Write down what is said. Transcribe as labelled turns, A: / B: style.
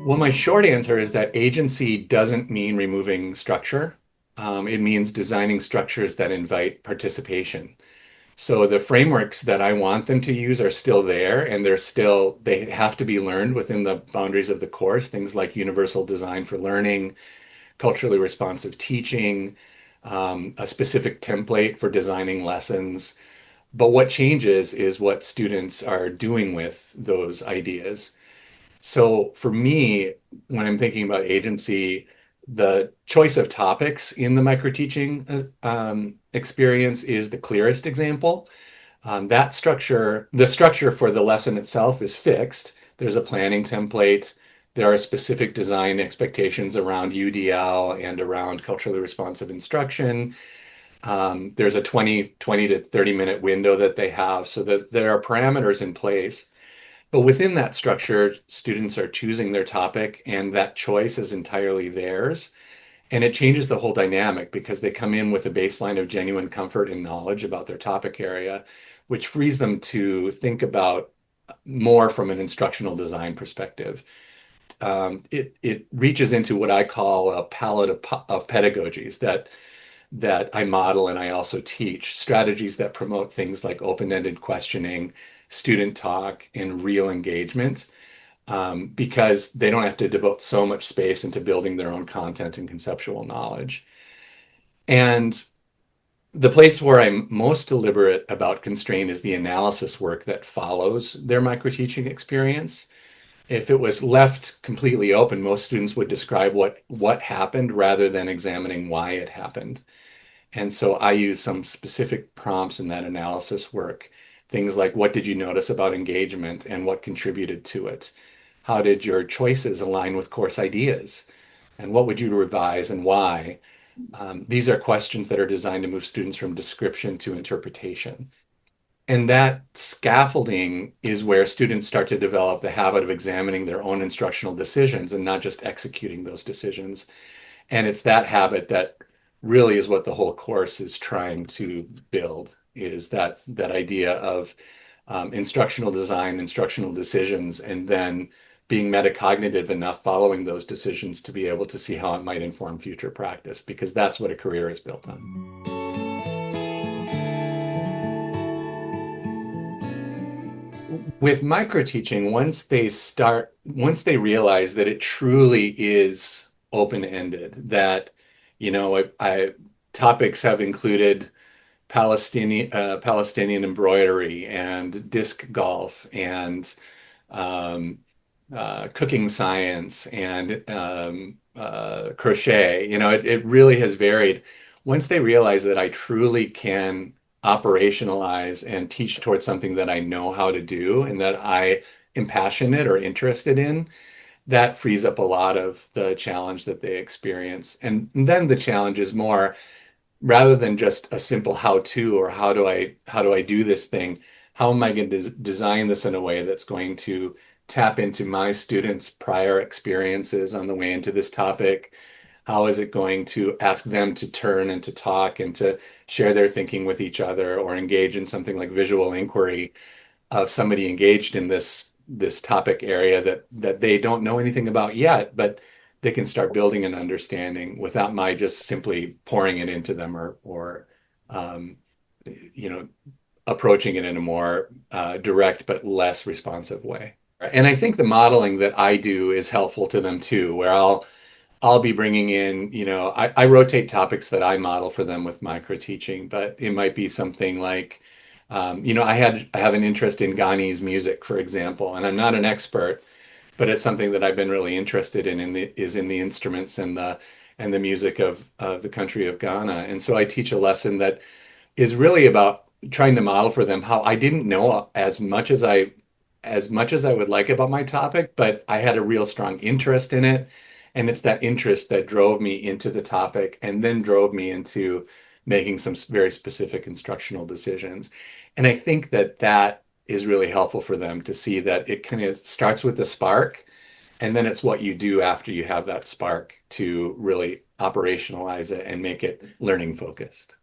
A: Well, my short answer is that agency doesn't mean removing structure. It means designing structures that invite participation. So the frameworks that I want them to use are still there, and they have to be learned within the boundaries of the course. Things like universal design for learning, culturally responsive teaching, a specific template for designing lessons. But what changes is what students are doing with those ideas. So for me, when I'm thinking about agency, the choice of topics in the microteaching experience is the clearest example. The structure for the lesson itself is fixed. There's a planning template. There are specific design expectations around UDL and around culturally responsive instruction. There's a 20 to 30 minute window that they have so that there are parameters in place. But within that structure, students are choosing their topic, and that choice is entirely theirs. And it changes the whole dynamic because they come in with a baseline of genuine comfort and knowledge about their topic area, which frees them to think about more from an instructional design perspective. It reaches into what I call a palette of pedagogies that I model and I also teach strategies that promote things like open-ended questioning, student talk, and real engagement because they don't have to devote so much space into building their own content and conceptual knowledge. And the place where I'm most deliberate about constraint is the analysis work that follows their microteaching experience. If it was left completely open, most students would describe what happened rather than examining why it happened. And so I use some specific prompts in that analysis work. Things like what did you notice about engagement and what contributed to it? How did your choices align with course ideas? And what would you revise and why? These are questions that are designed to move students from description to interpretation. And that scaffolding is where students start to develop the habit of examining their own instructional decisions and not just executing those decisions. And it's that habit that really is what the whole course is trying to build, is that idea of instructional design, instructional decisions, and then being metacognitive enough following those decisions to be able to see how it might inform future practice, because that's what a career is built on. With micro teaching, once they realize that it truly is open-ended, that, topics have included Palestinian embroidery and disc golf and um, cooking science and crochet. It really has varied. Once they realize that I truly can operationalize and teach towards something that I know how to do and that I am passionate or interested in, that frees up a lot of the challenge that they experience. And then the challenge is more rather than just a simple how to or how do I do this thing, how am I going to design this in a way that's going to tap into my students' prior experiences on the way into this topic? How is it going to ask them to turn and to talk and to share their thinking with each other or engage in something like visual inquiry of somebody engaged in this topic area that they don't know anything about yet, but they can start building an understanding without my just simply pouring it into them or um, you know approaching it in a more direct but less responsive way. And I think the modeling that I do is helpful to them too, where I'll be bringing in, I rotate topics that I model for them with micro teaching, but it might be something like, I have an interest in Ghanese music, for example, and I'm not an expert, but it's something that I've been really interested in the instruments and the music of the country of Ghana. And so I teach a lesson that is really about trying to model for them how I didn't know as much as I would like about my topic, but I had a real strong interest in it. And it's that interest that drove me into the topic and then drove me into making some very specific instructional decisions. And I think that is really helpful for them to see that it kind of starts with the spark, and then it's what you do after you have that spark to really operationalize it and make it learning focused.